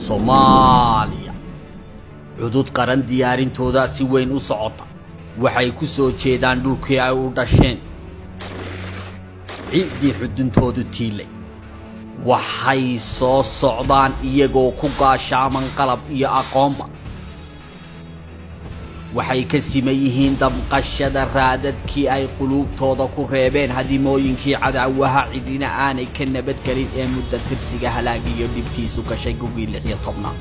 Soomaaliya cudud qaran diyaarintooda si weyn u socota waxay ku soo jeedaan dhulkii ay u dhasheen ciidii xuduntoodu tiilay waxay soo socdaan iyagoo ku gaashaaman qalab iyo aqoonba waxay ka simayeen damqashada raadadkii ay qulubtooda ku reebeen hadimooyinkii cadaawaha cidina aanay ka nabad galin ee muddo tirsiga halaagiyo dhibtiisu gashay gugii 16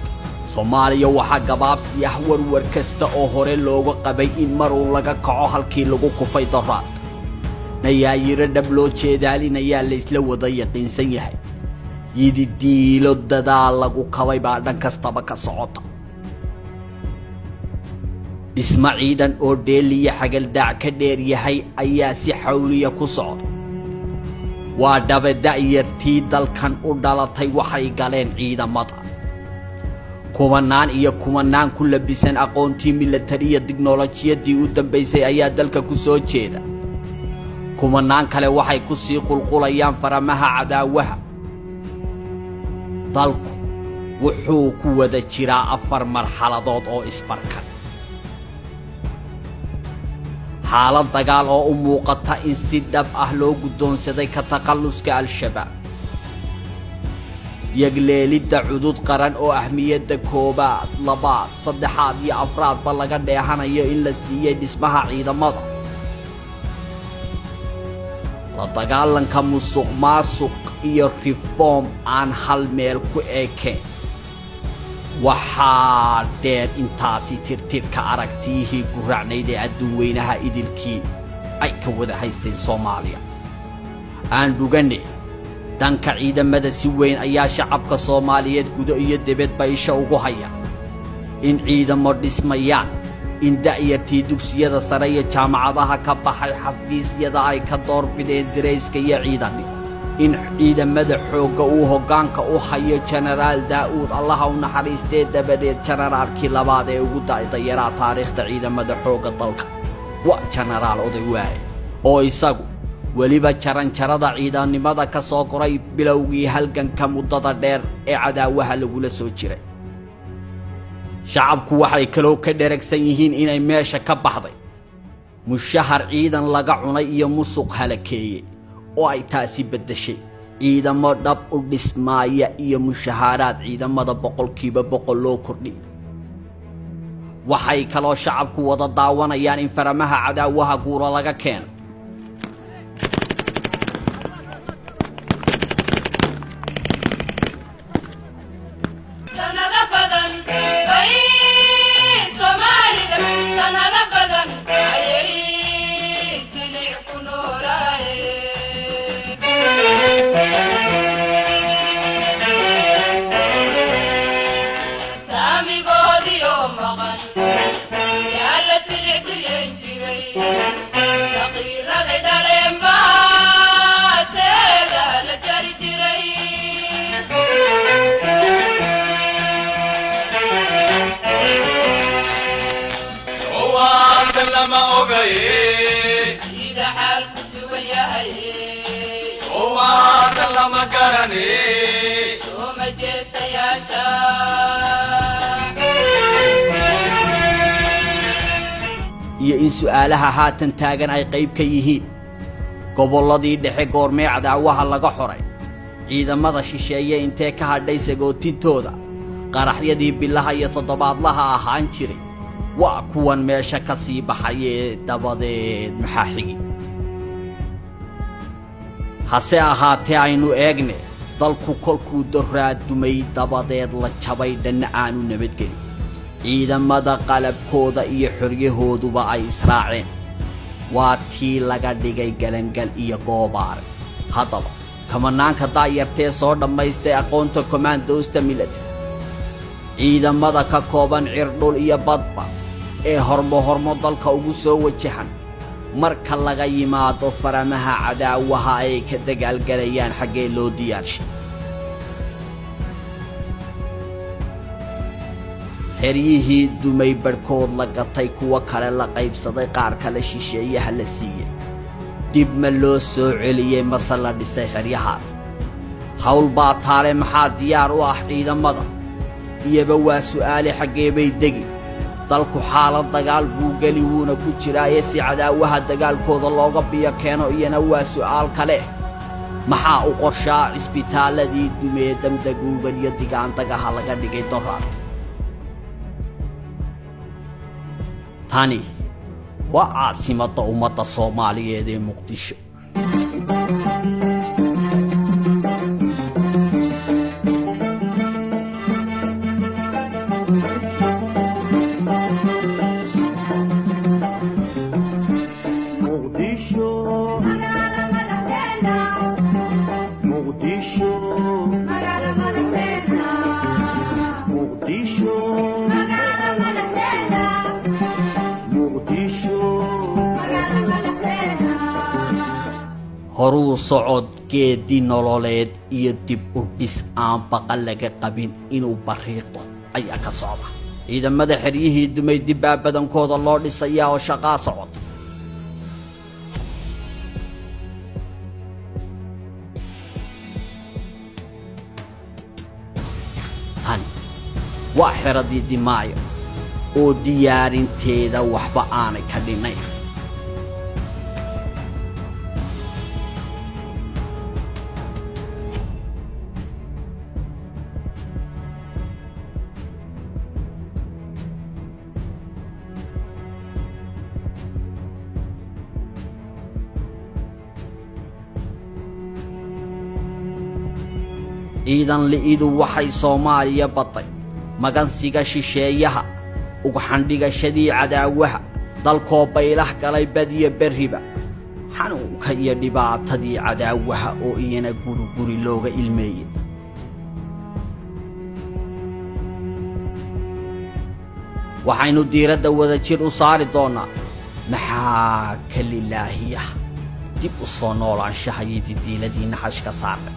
Soomaaliya waxa gabaabsi ah warwar kasta oo hore looga qabay in mar uu laga kaco halkii lagu kufay daraad nayaayiro dhab loo jeedaalinaya la isla wada yaqiinsan yahay yididiilo dadaal lagu kabay baa dhan kastaba ka socota dhisma ciidan oo dheeliya xagal daac ka dheer yahay ayaa si xawliya ku socda waa dabada'yartii dalkan u dhalatay waxay galeen ciidamada kumanaan iyo kumanaan ku labisan aqoontii militariya tiknoolajiyadii u dambeysay ayaa dalka ku soo jeeda kumanaan kale waxay ku sii qulqulayaan faramaha cadaawaha dalku wuxuu ku wada jiraa 4 marxaladood oo isbarkan xaalad dagaal oo u muuqata in si dhab ah loo guddoonsaday ka taqalluska al-shabaab yagleelidda cudud qaran oo ahmiyadda koobaad labaad saddexaad iyo afraad ba laga dheehanayo in la siiyay dhismaha ciidamada la dagaalanka musuqmaasuq iyo reform aan hal meel ku eekeen waxaa dheer intaasi tirtirka aragtiyihii guracnayd ee adduun weynaha idilkii ay ka wada haysteen Soomaaliya aan dhugane danka ciidamada si weyn ayaa shacabka Soomaaliyeed gudo iyo dibad ba isha ugu haya in ciidamo dhismayaan in da'yartii dugsiyada sare iyo jaamacadaha ka baxay xafiisyada ay ka doorbideen dirayska iyo ciidanka in ciidamada xooga uu hoggaanka u hayo Generaal Daawud Allah u naxariistay dabadeed generaalkii labaad ee ugu daydayaraa taariikhda ciidamada xooga dalka waa Generaal Odaywaaye oo isagu waliba jaranjarada ciidanimada ka soo koray bilowgii halganka muddada dheer ee cadaawaha lagula soo jiray shacabku waxay kaloo ka dheregsan yihiin inay meesha ka baxday mushahar ciidan laga cunay iyo musuq halakeeyay oo ay taasi bedeshay ciidamo dhab u dhismaaya iyo mushaharaad ciidamada 100% loo kordhiyay waxay kaloo shacabku wada daawanayaan in faramaha cadaawaha guuro laga keeno iyo in su'aalaha haatan taagan ay qayb ka yihiin gobolladii dhexe goormee cadaawaha laga xoray ciidamada shisheeye intee ka hadhay sagootintooda qaraxyadii bilaha iyo toddobaadlaha ahaan jiray waa kuwan meesha ka sii baxayee dabadeed maxaa xigi hase ahaatee aynu eegne dalku kolkuu doraadumay dabadeed la jabay dhanna aanu nabadgelin ciidamada qalabkooda iyo xoryahooduba ay israaceen waa tii laga dhigay galangal iyo goobaare haddaba kamanaanka daayartee soo dhammaystay aqoonta commandosta military ciidamada ka kooban cirdhul iyo badba ee hormo dalka ugu soo wajahan marka laga yimaado faramaha cadaawaha ay ka dagaalgalayaan xaggee loo diyaarshay xeryihii dumay barkood la gatay kuwa kale la qaybsaday qaar kale shisheeyaha la siiyay dib ma loo soo celiyay mase la dhisay xeryahaas hawl baa taale maxaa diyaar u ah ciidamada iyaba waa su'aale xaggee bay degi dalku xaalad dagaal buu geli wuuna ku jiraa si cadaawaha dagaalkooda looga biyo keeno iyana waa su'aal kale maxaa u qorshaa cisbitaaladii dumee damdaguugan iyo digaandagaha laga dhigay doraad tani waa caasimadda ummadda Soomaaliyeed ee Muqdisho horuu socod geedi nololeed iyo dib u dhis aan baqal laga qabin inuu bariiqo ayaa ka socda ciidamada xeryihii dumay dib badankooda loo dhisayaa oo shaqaa socota tani waa xeradii dimaayo oo diyaarinteeda waxba aanay ka dhinayn ciidan liidu waxay Soomaaliya batay magansiga shisheeyaha ugu xandhigashadii cadaawaha dalkoo baylah galay badiya beriba xanuunka iyo dhibaatadii cadaawaha oo iyana guri looga ilmeeyay waxaynu diiradda wada jir u saari doonaa maxaa ka lilaahiya dib u soo noolaanshaha iyo diiladii naxashka saarnay